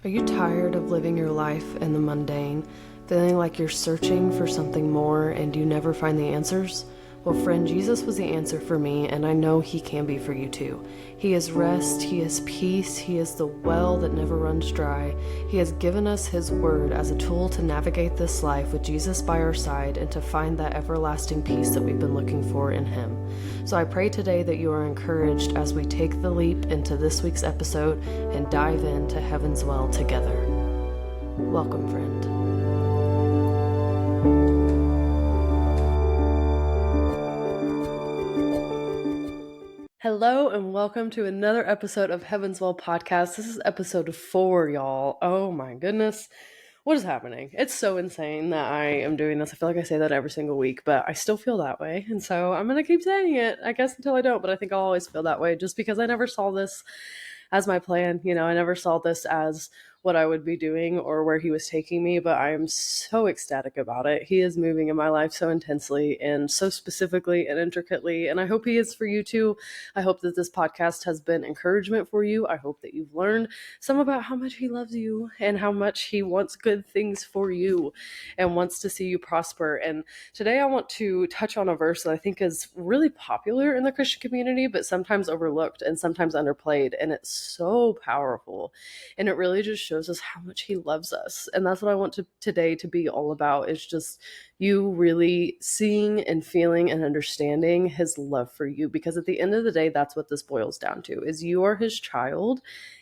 Are you tired of living your life in the mundane, feeling like you're searching for something more and you never find the answers? Well, friend, Jesus was the answer for me, and I know He can be for you too. He is rest, He is peace, He is the well that never runs dry. He has given us His word as a tool to navigate this life with Jesus by our side and to find that everlasting peace that we've been looking for in Him. So I pray today that you are encouraged as we take the leap into this week's episode and dive into Heaven's Well together. Welcome, friend. Hello and welcome to another episode of Heaven's Well podcast. This is episode 4, y'all. Oh my goodness. What is happening? It's so insane that I am doing this. I feel like I say that every single week, but I still feel that way. And so I'm going to keep saying it, I guess, until I don't. But I think I'll always feel that way just because I never saw this as my plan. I never saw this as what I would be doing or where He was taking me, but I am so ecstatic about it. He is moving in my life so intensely and so specifically and intricately, and I hope He is for you too. I hope that this podcast has been encouragement for you. I hope that you've learned some about how much He loves you and how much He wants good things for you and wants to see you prosper. And today I want to touch on a verse that I think is really popular in the Christian community, but sometimes overlooked and sometimes underplayed, and it's so powerful, and it really just shows us how much He loves us. And that's what I want today to be all about, is just you really seeing and feeling and understanding His love for you. Because at the end of the day, that's what this boils down to, is you are His child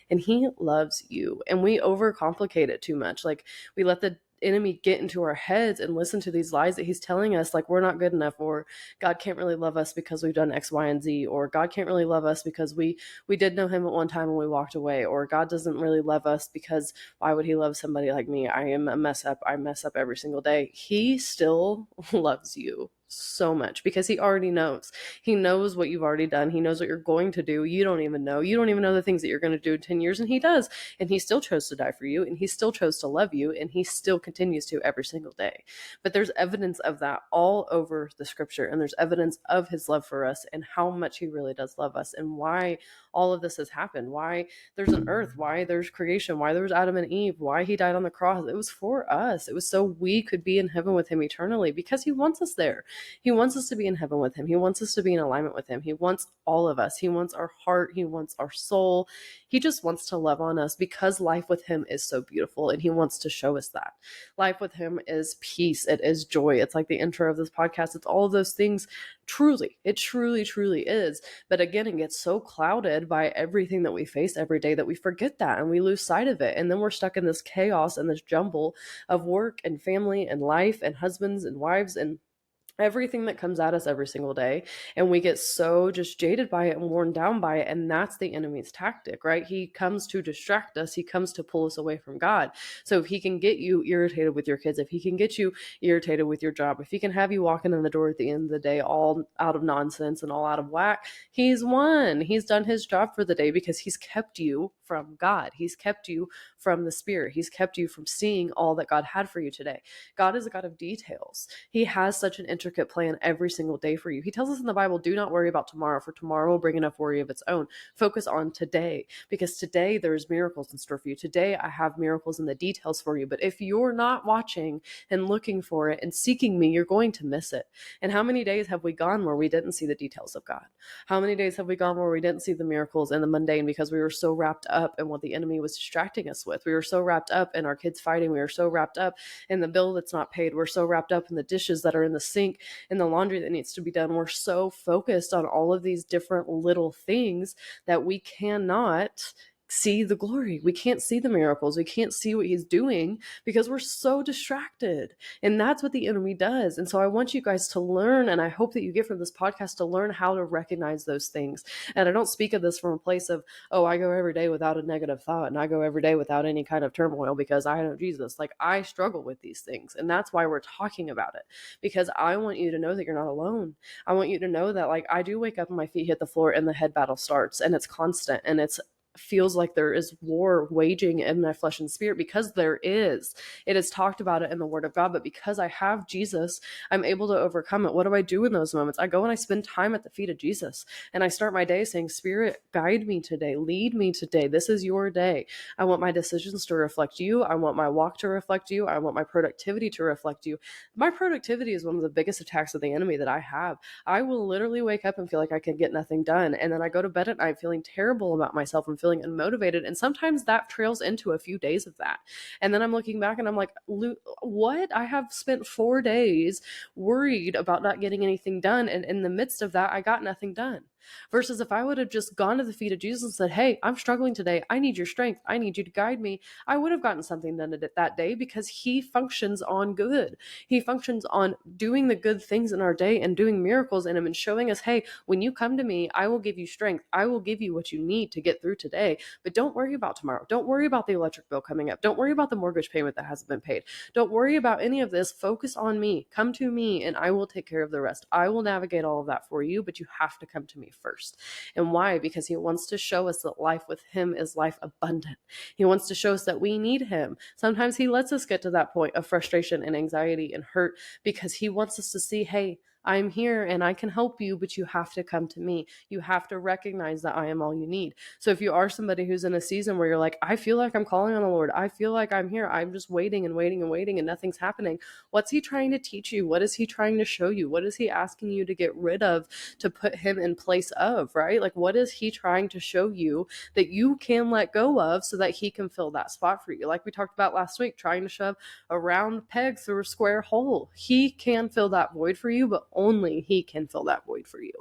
and He loves you. And we overcomplicate it too much. Like, we let the enemy get into our heads and listen to these lies that he's telling us, like we're not good enough, or God can't really love us because we've done X, Y, and Z, or God can't really love us because we did know Him at one time and we walked away, or God doesn't really love us because why would He love somebody like me? I am a mess up. I mess up every single day. He still loves you so much because He already knows. He knows what you've already done. He knows what you're going to do. You don't even know. You don't even know the things that you're going to do in 10 years, and He does. And He still chose to die for you, and He still chose to love you, and He still continues to every single day. But there's evidence of that all over the scripture, and there's evidence of His love for us and how much He really does love us, and why all of this has happened, why there's an earth, why there's creation, why there was Adam and Eve, why He died on the cross. It was for us. It was so we could be in heaven with Him eternally, because He wants us there. He wants us to be in heaven with Him. He wants us to be in alignment with Him. He wants all of us. He wants our heart. He wants our soul. He just wants to love on us because life with Him is so beautiful, and He wants to show us that. Life with Him is peace. It is joy. It's like the intro of this podcast. It's all of those things. Truly, it truly is. But again, it gets so clouded by everything that we face every day that we forget that and we lose sight of it. And then we're stuck in this chaos and this jumble of work and family and life and husbands and wives and everything that comes at us every single day, and we get so just jaded by it and worn down by it. And that's the enemy's tactic, right? He comes to distract us. He comes to pull us away from God. So if he can get you irritated with your kids, if he can get you irritated with your job, if he can have you walking in the door at the end of the day all out of nonsense and all out of whack, he's won. He's done his job for the day, because he's kept you from God. He's kept you from the Spirit. He's kept you from seeing all that God had for you today. God is a God of details. He has such an intricate plan every single day for you. He tells us in the Bible, do not worry about tomorrow, for tomorrow will bring enough worry of its own. Focus on today, because today there's miracles in store for you. Today I have miracles in the details for you. But if you're not watching and looking for it and seeking me, you're going to miss it. And how many days have we gone where we didn't see the details of God? How many days have we gone where we didn't see the miracles and the mundane because we were so wrapped up in what the enemy was distracting us with? We were so wrapped up in our kids fighting. We were so wrapped up in the bill that's not paid. We're so wrapped up in the dishes that are in the sink and the laundry that needs to be done. We're so focused on all of these different little things that we cannot see the glory. We can't see the miracles. We can't see what He's doing because we're so distracted. And that's what the enemy does. And so I want you guys to learn, and I hope that you get from this podcast to learn how to recognize those things. And I don't speak of this from a place of, oh, I go every day without a negative thought, and I go every day without any kind of turmoil because I know Jesus. Like, I struggle with these things. And that's why we're talking about it, because I want you to know that you're not alone. I want you to know that, like, I do wake up and my feet hit the floor and the head battle starts, and it's constant, and it's feels like there is war waging in my flesh and spirit, because there is. It is talked about it in the Word of God, but because I have Jesus, I'm able to overcome it. What do I do in those moments? I go and I spend time at the feet of Jesus, and I start my day saying, Spirit, guide me today, lead me today. This is your day. I want my decisions to reflect you. I want my walk to reflect you. I want my productivity to reflect you. My productivity is one of the biggest attacks of the enemy that I have. I will literally wake up and feel like I can get nothing done. And then I go to bed at night feeling terrible about myself and feeling unmotivated. And sometimes that trails into a few days of that. And then I'm looking back and I'm like, what? I have spent 4 days worried about not getting anything done. And in the midst of that, I got nothing done. Versus if I would have just gone to the feet of Jesus and said, hey, I'm struggling today. I need your strength. I need you to guide me. I would have gotten something done that day, because he functions on good. He functions on doing the good things in our day and doing miracles in him and showing us, hey, when you come to me, I will give you strength. I will give you what you need to get through today. But don't worry about tomorrow. Don't worry about the electric bill coming up. Don't worry about the mortgage payment that hasn't been paid. Don't worry about any of this. Focus on me. Come to me and I will take care of the rest. I will navigate all of that for you, but you have to come to me first. And why? Because he wants to show us that life with him is life abundant. He wants to show us that we need him. Sometimes he lets us get to that point of frustration and anxiety and hurt, because he wants us to see, hey, I'm here and I can help you, but you have to come to me. You have to recognize that I am all you need. So if you are somebody who's in a season where you're like, I feel like I'm calling on the Lord, I feel like I'm here, I'm just waiting and waiting and waiting and nothing's happening. What's he trying to teach you? What is he trying to show you? What is he asking you to get rid of to put him in place of, right? Like, what is he trying to show you that you can let go of so that he can fill that spot for you? Like we talked about last week, trying to shove a round peg through a square hole. He can fill that void for you, but only he can fill that void for you.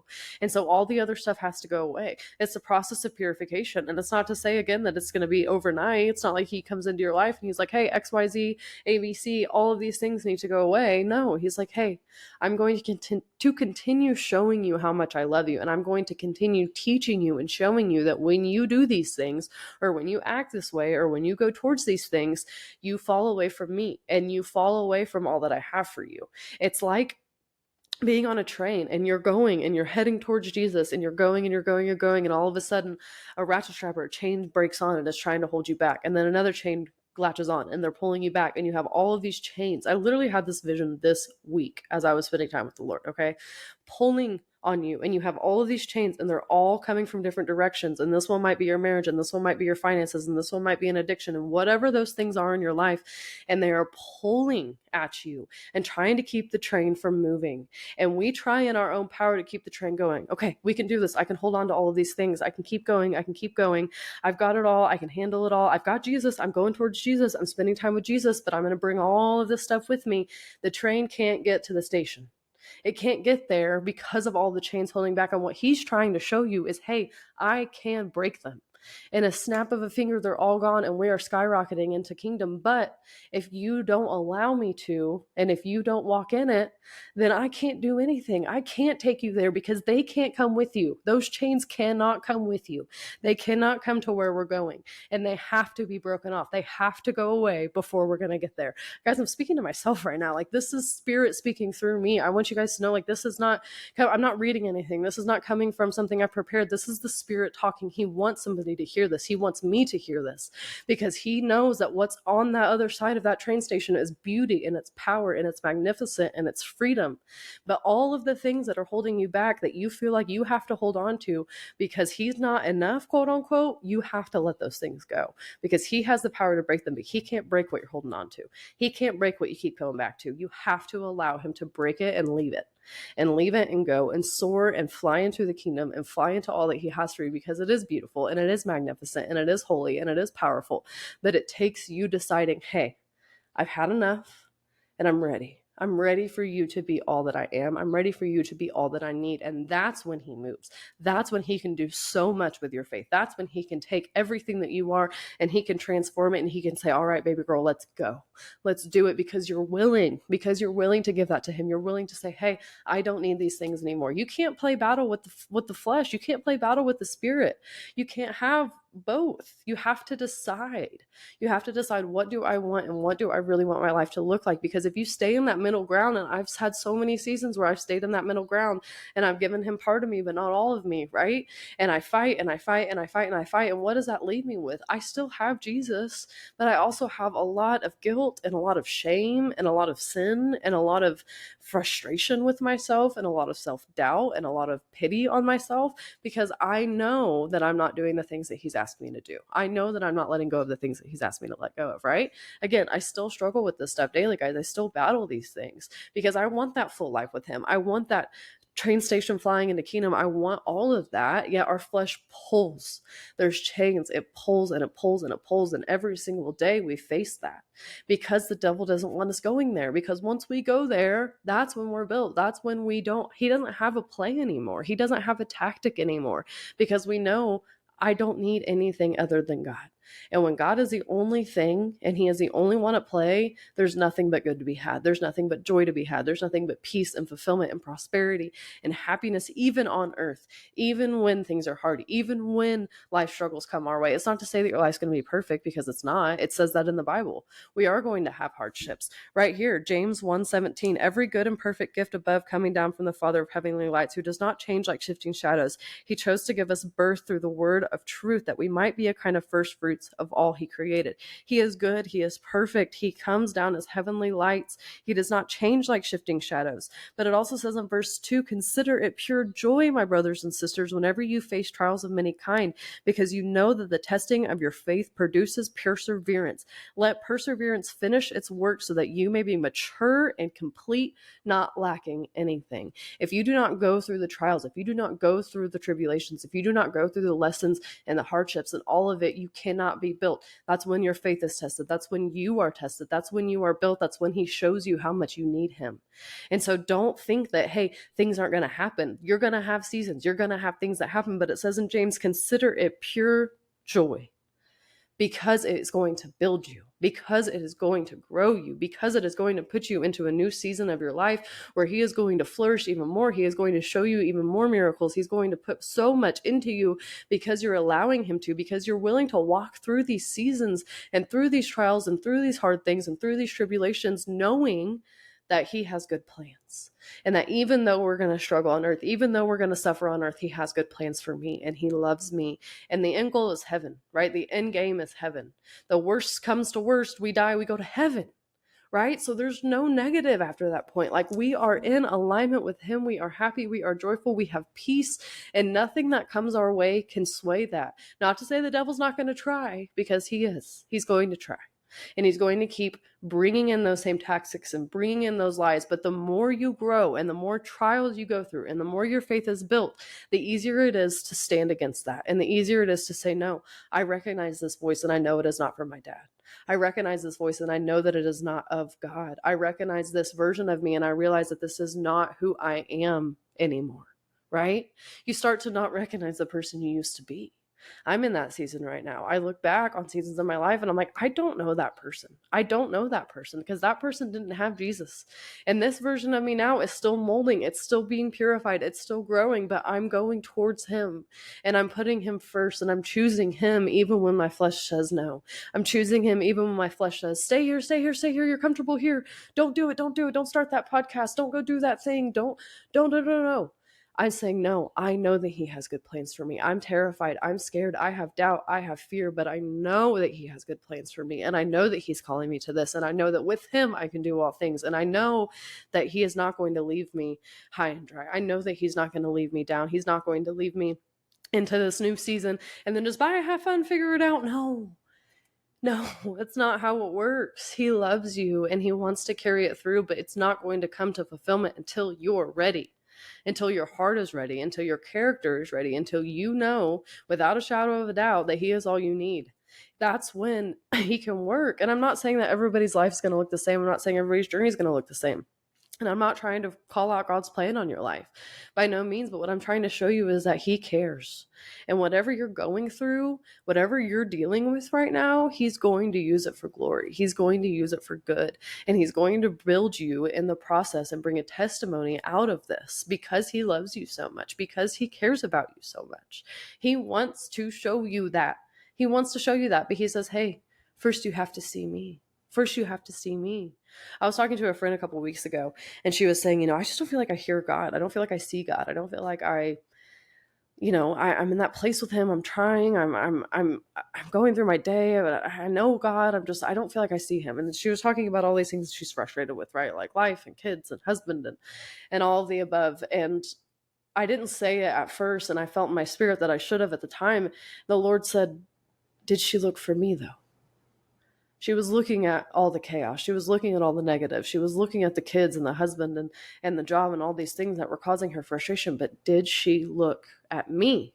And so all the other stuff has to go away. It's a process of purification. And it's not to say, again, that it's going to be overnight. It's not like he comes into your life and he's like, hey, XYZ, ABC, all of these things need to go away. No, he's like, hey, I'm going to continue showing you how much I love you. And I'm going to continue teaching you and showing you that when you do these things, or when you act this way, or when you go towards these things, you fall away from me and you fall away from all that I have for you. It's like being on a train and you're going and you're heading towards Jesus and you're going and you're going, and all of a sudden a ratchet strap or a chain breaks on and is trying to hold you back. And then another chain latches on and they're pulling you back, and you have all of these chains. I literally had this vision this week as I was spending time with the Lord, okay? Pulling on you, and you have all of these chains and they're all coming from different directions, and this one might be your marriage, and this one might be your finances, and this one might be an addiction, and whatever those things are in your life, and they are pulling at you and trying to keep the train from moving. And we try in our own power to keep the train going. Okay, we can do this. I can hold on to all of these things. I can keep going. I've got it all. I can handle it all. I've got Jesus. I'm going towards Jesus. I'm spending time with Jesus, but I'm going to bring all of this stuff with me. The train can't get to the station. It can't get there because of all the chains holding back. And what he's trying to show you is, hey, I can break them. In a snap of a finger, they're all gone and we are skyrocketing into kingdom. But if you don't allow me to, and if you don't walk in it, then I can't do anything. I can't take you there because they can't come with you. Those chains cannot come with you. They cannot come to where we're going, and they have to be broken off. They have to go away before we're going to get there. Guys, I'm speaking to myself right now. Like, this is Spirit speaking through me. I want you guys to know, like, this is not, I'm not reading anything. This is not coming from something I've prepared. This is the Spirit talking. He wants somebody to hear this. He wants me to hear this, because he knows that what's on that other side of that train station is beauty and it's power and it's magnificent and it's freedom. But all of the things that are holding you back, that you feel like you have to hold on to because he's not enough, quote unquote, you have to let those things go, because he has the power to break them, but he can't break what you're holding on to. He can't break what you keep coming back to. You have to allow him to break it and leave it. And leave it and go and soar and fly into the kingdom and fly into all that he has for you, because it is beautiful and it is magnificent and it is holy and it is powerful. But it takes you deciding, hey, I've had enough and I'm ready. I'm ready for you to be all that I am. I'm ready for you to be all that I need. And that's when he moves. That's when he can do so much with your faith. That's when he can take everything that you are and he can transform it, and he can say, all right, baby girl, let's go. Let's do it, because you're willing to give that to him. You're willing to say, hey, I don't need these things anymore. You can't play battle with the flesh. You can't play battle with the Spirit. You can't have both. You have to decide. You have to decide, what do I want and what do I really want my life to look like? Because if you stay in that middle ground, and I've had so many seasons where I've stayed in that middle ground and I've given him part of me, but not all of me, right? And I fight and I fight and I fight and I fight. And what does that leave me with? I still have Jesus, but I also have a lot of guilt and a lot of shame and a lot of sin and a lot of frustration with myself and a lot of self-doubt and a lot of pity on myself, because I know that I'm not doing the things that he's asked me to do. I know that I'm not letting go of the things that he's asked me to let go of, right? Again, I still struggle with this stuff daily, guys. I still battle these things because I want that full life with him. I want that train station flying into kingdom. I want all of that, yet our flesh pulls. There's chains. It pulls and it pulls and it pulls, and every single day we face that because the devil doesn't want us going there, because once we go there, that's when we're built. That's when he doesn't have a play anymore. He doesn't have a tactic anymore, because we know I don't need anything other than God. And when God is the only thing and he is the only one at play, there's nothing but good to be had. There's nothing but joy to be had. There's nothing but peace and fulfillment and prosperity and happiness, even on earth, even when things are hard, even when life struggles come our way. It's not to say that your life's going to be perfect, because it's not. It says that in the Bible. We are going to have hardships. Right here, James 1:17, every good and perfect gift above coming down from the Father of heavenly lights, who does not change like shifting shadows. He chose to give us birth through the word of truth, that we might be a kind of first fruits of all he created. He is good. He is perfect. He comes down as heavenly lights. He does not change like shifting shadows. But it also says in verse 2, consider it pure joy, my brothers and sisters, whenever you face trials of many kind, because you know that the testing of your faith produces perseverance. Let perseverance finish its work, so that you may be mature and complete, not lacking anything. If you do not go through the trials, if you do not go through the tribulations, if you do not go through the lessons and the hardships and all of it, you cannot be built. That's when your faith is tested. That's when you are tested. That's when you are built. That's when he shows you how much you need him. And so don't think that, hey, things aren't going to happen. You're going to have seasons. You're going to have things that happen. But it says in James, consider it pure joy, because it is going to build you, because it is going to grow you, because it is going to put you into a new season of your life where he is going to flourish even more. He is going to show you even more miracles. He's going to put so much into you because you're allowing him to, because you're willing to walk through these seasons and through these trials and through these hard things and through these tribulations, knowing that he has good plans, and that even though we're going to struggle on earth, even though we're going to suffer on earth, he has good plans for me and he loves me. And the end goal is heaven, right? The end game is heaven. The worst comes to worst, we die, we go to heaven, right? So there's no negative after that point. Like, we are in alignment with him. We are happy. We are joyful. We have peace, and nothing that comes our way can sway that. Not to say the devil's not going to try, because he is. He's going to try. And he's going to keep bringing in those same tactics and bringing in those lies. But the more you grow and the more trials you go through and the more your faith is built, the easier it is to stand against that. And the easier it is to say, no, I recognize this voice and I know it is not from my dad. I recognize this voice and I know that it is not of God. I recognize this version of me and I realize that this is not who I am anymore, right? You start to not recognize the person you used to be. I'm in that season right now. I look back on seasons of my life and I'm like, I don't know that person. I don't know that person, because that person didn't have Jesus. And this version of me now is still molding. It's still being purified. It's still growing, but I'm going towards him and I'm putting him first, and I'm choosing him even when my flesh says no. I'm choosing him even when my flesh says, stay here, stay here, stay here. You're comfortable here. Don't do it. Don't do it. Don't start that podcast. Don't go do that thing. Don't. I'm saying, no, I know that he has good plans for me. I'm terrified. I'm scared. I have doubt. I have fear, but I know that he has good plans for me. And I know that he's calling me to this. And I know that with him, I can do all things. And I know that he is not going to leave me high and dry. I know that he's not going to leave me down. He's not going to leave me into this new season and then just bye, have fun, figure it out. No, that's not how it works. He loves you and he wants to carry it through, but it's not going to come to fulfillment until you're ready. Until your heart is ready, until your character is ready, until you know without a shadow of a doubt that he is all you need. That's when he can work. And I'm not saying that everybody's life is going to look the same. I'm not saying everybody's journey is going to look the same. And I'm not trying to call out God's plan on your life by no means, but what I'm trying to show you is that he cares. And whatever you're going through, whatever you're dealing with right now, he's going to use it for glory. He's going to use it for good. And he's going to build you in the process and bring a testimony out of this, because he loves you so much, because he cares about you so much. He wants to show you that He wants to show you that, but he says, hey, first you have to see me. First you have to see me. I was talking to a friend a couple weeks ago, and she was saying, I just don't feel like I hear God. I don't feel like I see God. I don't feel like I'm in that place with him. I'm trying. I'm going through my day, but I know God. I don't feel like I see him. And she was talking about all these things she's frustrated with, right? Like life and kids and husband and all of the above. And I didn't say it at first, and I felt in my spirit that I should have at the time. The Lord said, did she look for me though? She was looking at all the chaos. She was looking at all the negative. She was looking at the kids and the husband and the job and all these things that were causing her frustration. But did she look at me?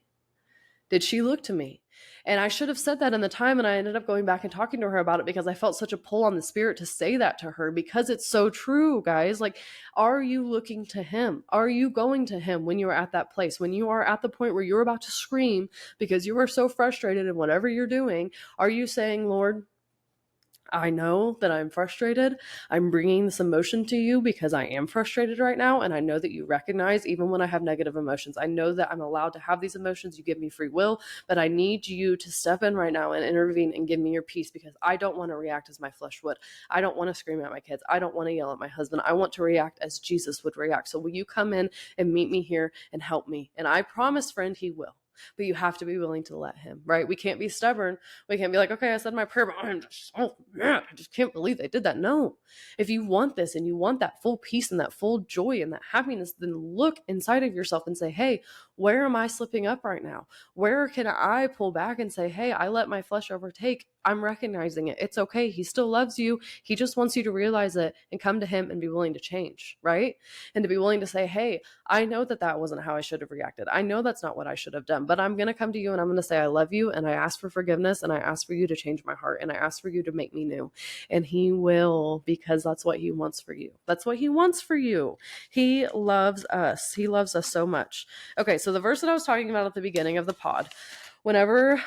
Did she look to me? And I should have said that in the time, and I ended up going back and talking to her about it because I felt such a pull on the spirit to say that to her because it's so true, guys. Like, are you looking to him? Are you going to him when you're at that place? When you are at the point where you're about to scream because you are so frustrated in whatever you're doing, are you saying, Lord, I know that I'm frustrated. I'm bringing this emotion to you because I am frustrated right now. And I know that you recognize even when I have negative emotions. I know that I'm allowed to have these emotions. You give me free will, but I need you to step in right now and intervene and give me your peace because I don't want to react as my flesh would. I don't want to scream at my kids. I don't want to yell at my husband. I want to react as Jesus would react. So will you come in and meet me here and help me? And I promise, friend, he will. But you have to be willing to let him, right? We can't be stubborn. We can't be like, okay, I said my prayer, but I'm just so mad. I just can't believe they did that. No. If you want this and you want that full peace and that full joy and that happiness, then look inside of yourself and say, hey, where am I slipping up right now? Where can I pull back and say, hey, I let my flesh overtake. I'm recognizing it. It's okay. He still loves you. He just wants you to realize it and come to him and be willing to change, right? And to be willing to say, hey, I know that wasn't how I should have reacted. I know that's not what I should have done, but I'm going to come to you and I'm going to say, I love you. And I ask for forgiveness and I ask for you to change my heart and I ask for you to make me new. And he will, because that's what he wants for you. That's what he wants for you. He loves us. He loves us so much. Okay. So the verse that I was talking about at the beginning of the pod, whenever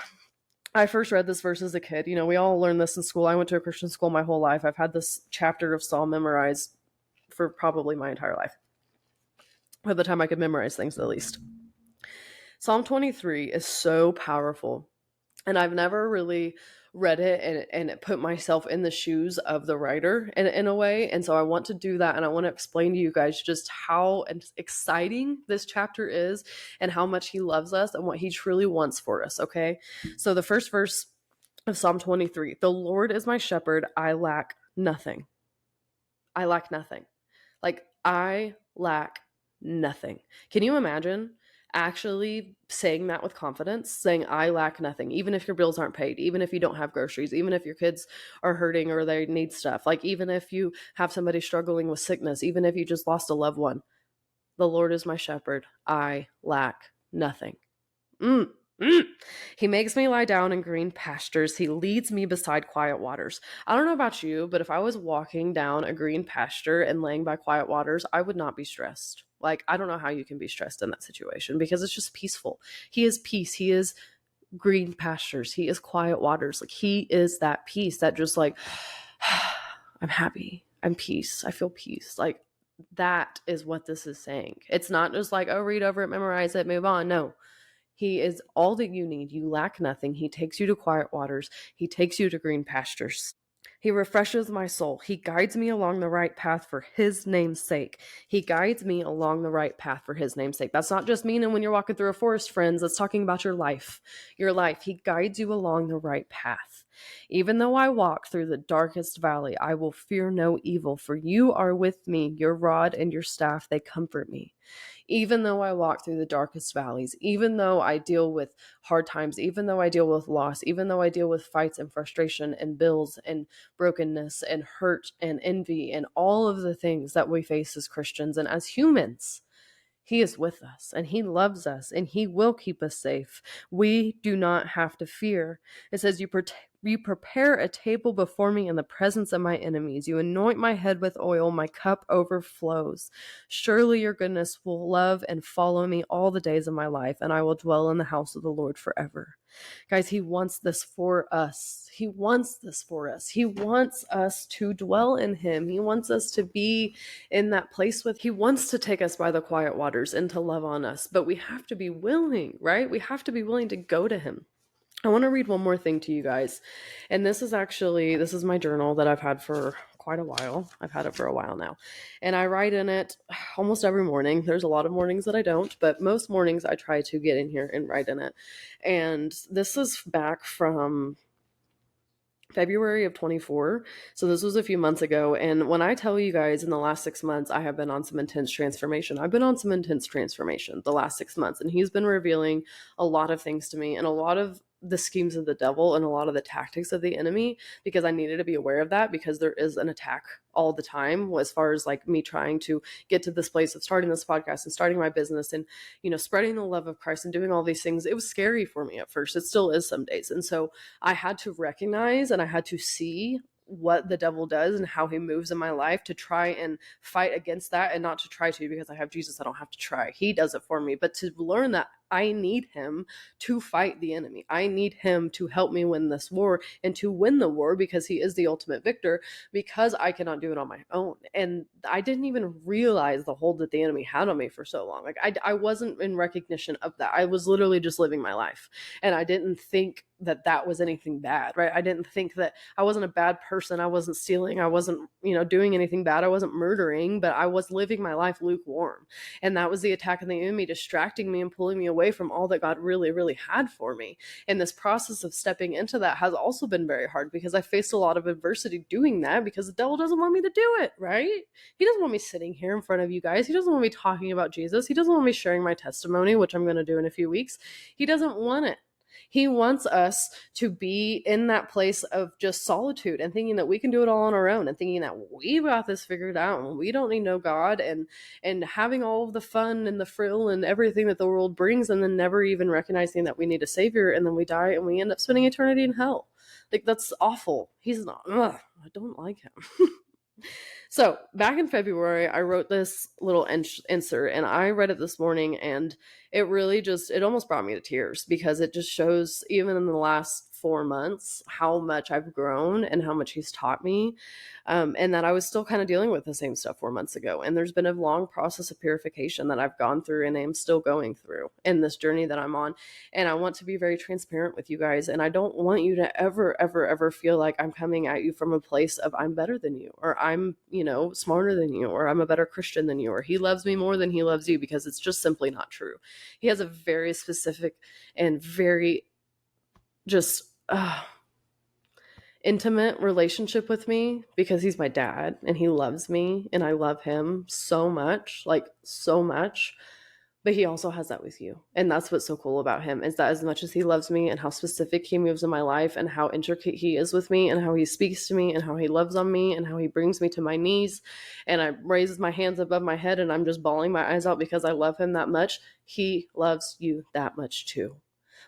I first read this verse as a kid, we all learned this in school. I went to a Christian school my whole life. I've had this chapter of Psalm memorized for probably my entire life. By the time I could memorize things, at least. Psalm 23 is so powerful. And I've never really read it and put myself in the shoes of the writer in a way. And so I want to do that. And I want to explain to you guys just how exciting this chapter is and how much he loves us and what he truly wants for us. Okay. So the first verse of Psalm 23, the Lord is my shepherd. I lack nothing. I lack nothing. Like I lack nothing. Can you imagine actually saying that with confidence, saying I lack nothing, even if your bills aren't paid, even if you don't have groceries, even if your kids are hurting or they need stuff, like even if you have somebody struggling with sickness, even if you just lost a loved one, the Lord is my shepherd. I lack nothing. He makes me lie down in green pastures. He leads me beside quiet waters. I don't know about you, but if I was walking down a green pasture and laying by quiet waters, I would not be stressed. Like, I don't know how you can be stressed in that situation because it's just peaceful. He is peace. He is green pastures. He is quiet waters. Like, he is that peace that just like, I'm happy. I'm peace. I feel peace. Like, that is what this is saying. It's not just like, oh, read over it, memorize it, move on. No. He is all that you need. You lack nothing. He takes you to quiet waters. He takes you to green pastures. He refreshes my soul. He guides me along the right path for his name's sake. He guides me along the right path for his name's sake. That's not just meaning when you're walking through a forest, friends. That's talking about your life. Your life. He guides you along the right path. Even though I walk through the darkest valley, I will fear no evil, for you are with me. Your rod and your staff, they comfort me. Even though I walk through the darkest valleys, even though I deal with hard times, even though I deal with loss, even though I deal with fights and frustration and bills and brokenness and hurt and envy and all of the things that we face as Christians and as humans, he is with us and he loves us and he will keep us safe. We do not have to fear. It says, you prepare a table before me in the presence of my enemies. You anoint my head with oil. My cup overflows. Surely your goodness will love and follow me all the days of my life, and I will dwell in the house of the Lord forever. Guys, he wants this for us. He wants this for us. He wants us to dwell in him. He wants us to be in that place with, he wants to take us by the quiet waters and to love on us, but we have to be willing, right? We have to be willing to go to him. I want to read one more thing to you guys. And this is my journal that I've had for quite a while. I've had it for a while now. And I write in it almost every morning. There's a lot of mornings that I don't, but most mornings I try to get in here and write in it. And this is back from February of 24. So this was a few months ago. And when I tell you guys in the last 6 months, I have been on some intense transformation. I've been on some intense transformation the last 6 months. And he's been revealing a lot of things to me and a lot of the schemes of the devil and a lot of the tactics of the enemy, because I needed to be aware of that, because there is an attack all the time as far as like me trying to get to this place of starting this podcast and starting my business and, spreading the love of Christ and doing all these things. It was scary for me at first. It still is some days. And so I had to recognize and I had to see what the devil does and how he moves in my life to try and fight against that, and not to try to, because I have Jesus. I don't have to try. He does it for me. But to learn that I need him to fight the enemy. I need him to help me win this war and to win the war, because he is the ultimate victor, because I cannot do it on my own. And I didn't even realize the hold that the enemy had on me for so long. Like I wasn't in recognition of that. I was literally just living my life. And I didn't think that that was anything bad, right? I didn't think that I wasn't a bad person. I wasn't stealing. I wasn't, doing anything bad. I wasn't murdering, but I was living my life lukewarm. And that was the attack of the enemy, distracting me and pulling me away from all that God really, really had for me. And this process of stepping into that has also been very hard, because I faced a lot of adversity doing that, because the devil doesn't want me to do it, right? He doesn't want me sitting here in front of you guys. He doesn't want me talking about Jesus. He doesn't want me sharing my testimony, which I'm going to do in a few weeks. He doesn't want it. He wants us to be in that place of just solitude and thinking that we can do it all on our own, and thinking that we've got this figured out and we don't need no God, and having all of the fun and the frill and everything that the world brings, and then never even recognizing that we need a savior, and then we die and we end up spending eternity in hell. Like, that's awful. He's not. I don't like him. So back in February, I wrote this little insert, and I read it this morning, and it really it almost brought me to tears, because it just shows, even in the last 4 months, how much I've grown and how much he's taught me. And that I was still kind of dealing with the same stuff 4 months ago. And there's been a long process of purification that I've gone through and I'm still going through in this journey that I'm on. And I want to be very transparent with you guys. And I don't want you to ever, ever, ever feel like I'm coming at you from a place of I'm better than you, or I'm, smarter than you, or I'm a better Christian than you, or he loves me more than he loves you, because it's just simply not true. He has a very specific and very just intimate relationship with me, because he's my dad and he loves me and I love him so much, like so much. But he also has that with you. And that's what's so cool about him, is that as much as he loves me and how specific he moves in my life and how intricate he is with me and how he speaks to me and how he loves on me and how he brings me to my knees and I raises my hands above my head and I'm just bawling my eyes out because I love him that much, he loves you that much too.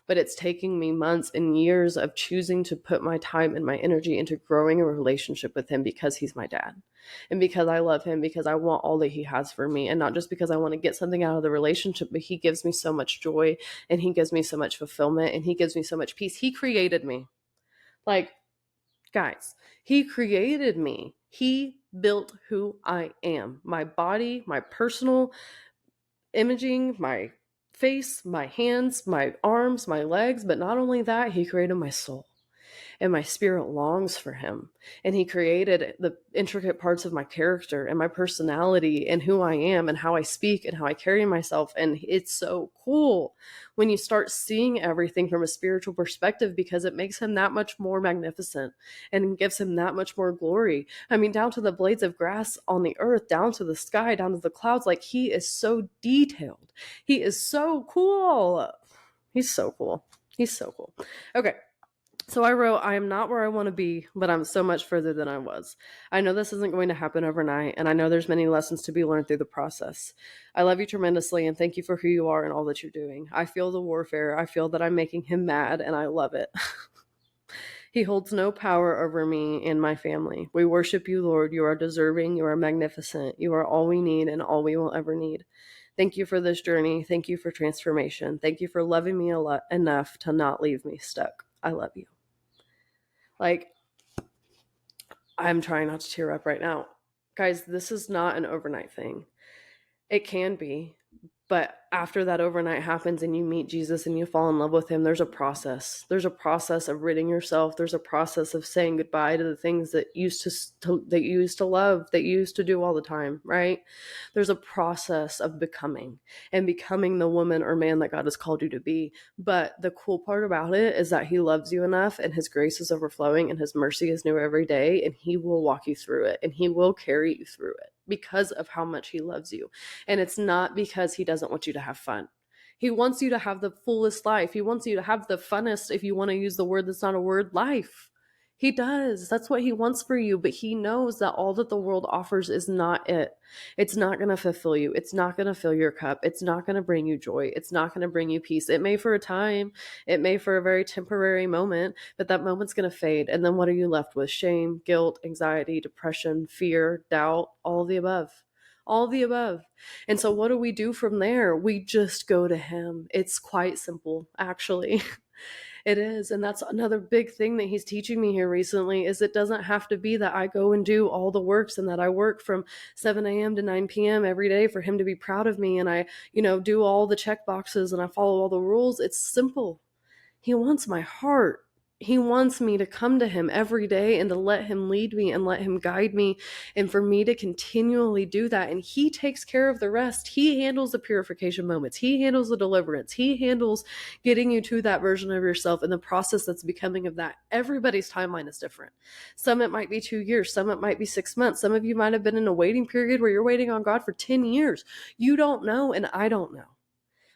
But it's taking me months and years of choosing to put my time and my energy into growing a relationship with him, because he's my dad. And because I love him, because I want all that he has for me. And not just because I want to get something out of the relationship, but he gives me so much joy and he gives me so much fulfillment and he gives me so much peace. He created me. Like, guys, he created me. He built who I am. My body, my personal imaging, my face, my hands, my arms, my legs. But not only that, he created my soul. And my spirit longs for him. And he created the intricate parts of my character and my personality and who I am and how I speak and how I carry myself. And it's so cool when you start seeing everything from a spiritual perspective, because it makes him that much more magnificent and gives him that much more glory. I mean, down to the blades of grass on the earth, down to the sky, down to the clouds. Like, he is so detailed. He is so cool. He's so cool. He's so cool. Okay. So I wrote, I am not where I want to be, but I'm so much further than I was. I know this isn't going to happen overnight, and I know there's many lessons to be learned through the process. I love you tremendously, and thank you for who you are and all that you're doing. I feel the warfare. I feel that I'm making him mad, and I love it. He holds no power over me and my family. We worship you, Lord. You are deserving. You are magnificent. You are all we need and all we will ever need. Thank you for this journey. Thank you for transformation. Thank you for loving me enough to not leave me stuck. I love you. Like, I'm trying not to tear up right now. Guys, this is not an overnight thing. It can be, But after that overnight happens and you meet Jesus and you fall in love with him, there's a process. There's a process of ridding yourself. There's a process of saying goodbye to the things that you used to love, that you used to do all the time, right? There's a process of becoming the woman or man that God has called you to be. But the cool part about it is that he loves you enough, and his grace is overflowing, and his mercy is new every day, and he will walk you through it, and he will carry you through it because of how much he loves you. And it's not because he doesn't want you to have fun. He wants you to have the fullest life. He wants you to have the funnest, if you want to use the word that's not a word, life. He does. That's what he wants for you. But he knows that all that the world offers is not it. It's not going to fulfill you. It's not going to fill your cup. It's not going to bring you joy. It's not going to bring you peace. It may for a time. It may for a very temporary moment, but that moment's going to fade. And then what are you left with? Shame, guilt, anxiety, depression, fear, doubt, all of the above. All of the above. And so what do we do from there? We just go to him. It's quite simple, actually. It is. And that's another big thing that he's teaching me here recently, is it doesn't have to be that I go and do all the works and that I work from 7 a.m. to 9 p.m. every day for him to be proud of me. And I, do all the check boxes and I follow all the rules. It's simple. He wants my heart. He wants me to come to him every day and to let him lead me and let him guide me, and for me to continually do that. And he takes care of the rest. He handles the purification moments. He handles the deliverance. He handles getting you to that version of yourself and the process that's becoming of that. Everybody's timeline is different. Some it might be 2 years. Some it might be 6 months. Some of you might have been in a waiting period where you're waiting on God for 10 years. You don't know, and I don't know.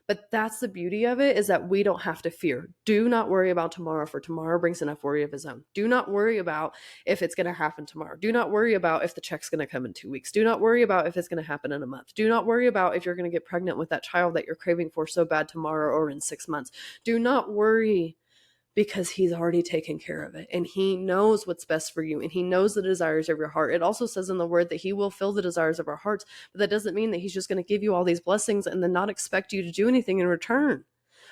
But that's the beauty of it, is that we don't have to fear. Do not worry about tomorrow, for tomorrow brings enough worry of his own. Do not worry about if it's going to happen tomorrow. Do not worry about if the check's going to come in 2 weeks. Do not worry about if it's going to happen in a month. Do not worry about if you're going to get pregnant with that child that you're craving for so bad tomorrow or in 6 months. Do not worry, because he's already taken care of it, and he knows what's best for you, and he knows the desires of your heart. It also says in the word that he will fill the desires of our hearts, but that doesn't mean that he's just going to give you all these blessings and then not expect you to do anything in return.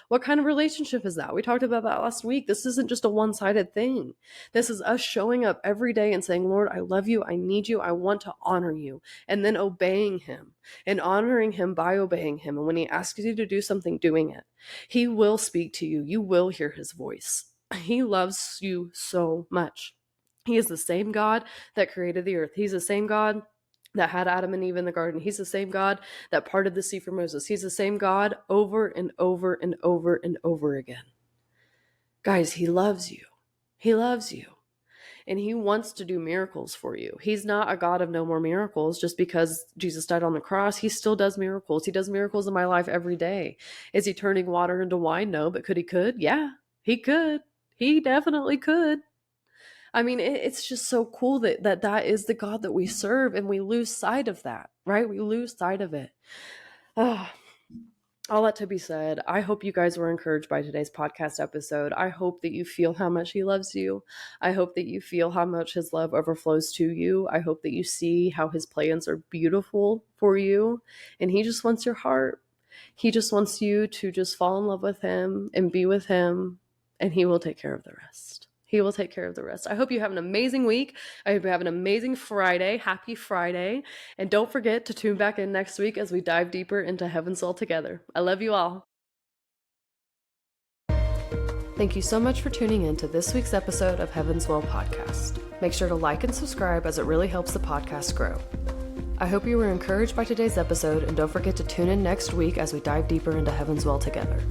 What kind of relationship is that? We talked about that last week. This isn't just a one-sided thing. This is us showing up every day and saying, Lord, I love you. I need you. I want to honor you. And then obeying him and honoring him by obeying him. And when he asks you to do something, doing it. He will speak to you. You will hear his voice. He loves you so much. He is the same God that created the earth. He's the same God that had Adam and Eve in the garden. He's the same God that parted the sea for Moses. He's the same God over and over and over and over again. Guys, he loves you. He loves you. And he wants to do miracles for you. He's not a God of no more miracles just because Jesus died on the cross. He still does miracles. He does miracles in my life every day. Is he turning water into wine? No, but could he? Yeah, he could. He definitely could. I mean, it's just so cool that is the God that we serve, and we lose sight of that, right? We lose sight of it. All that to be said, I hope you guys were encouraged by today's podcast episode. I hope that you feel how much he loves you. I hope that you feel how much his love overflows to you. I hope that you see how his plans are beautiful for you, and he just wants your heart. He just wants you to just fall in love with him and be with him, and he will take care of the rest. He will take care of the rest. I hope you have an amazing week. I hope you have an amazing Friday. Happy Friday. And don't forget to tune back in next week as we dive deeper into Heaven's Well together. I love you all. Thank you so much for tuning in to this week's episode of Heaven's Well podcast. Make sure to like and subscribe, as it really helps the podcast grow. I hope you were encouraged by today's episode, and don't forget to tune in next week as we dive deeper into Heaven's Well together.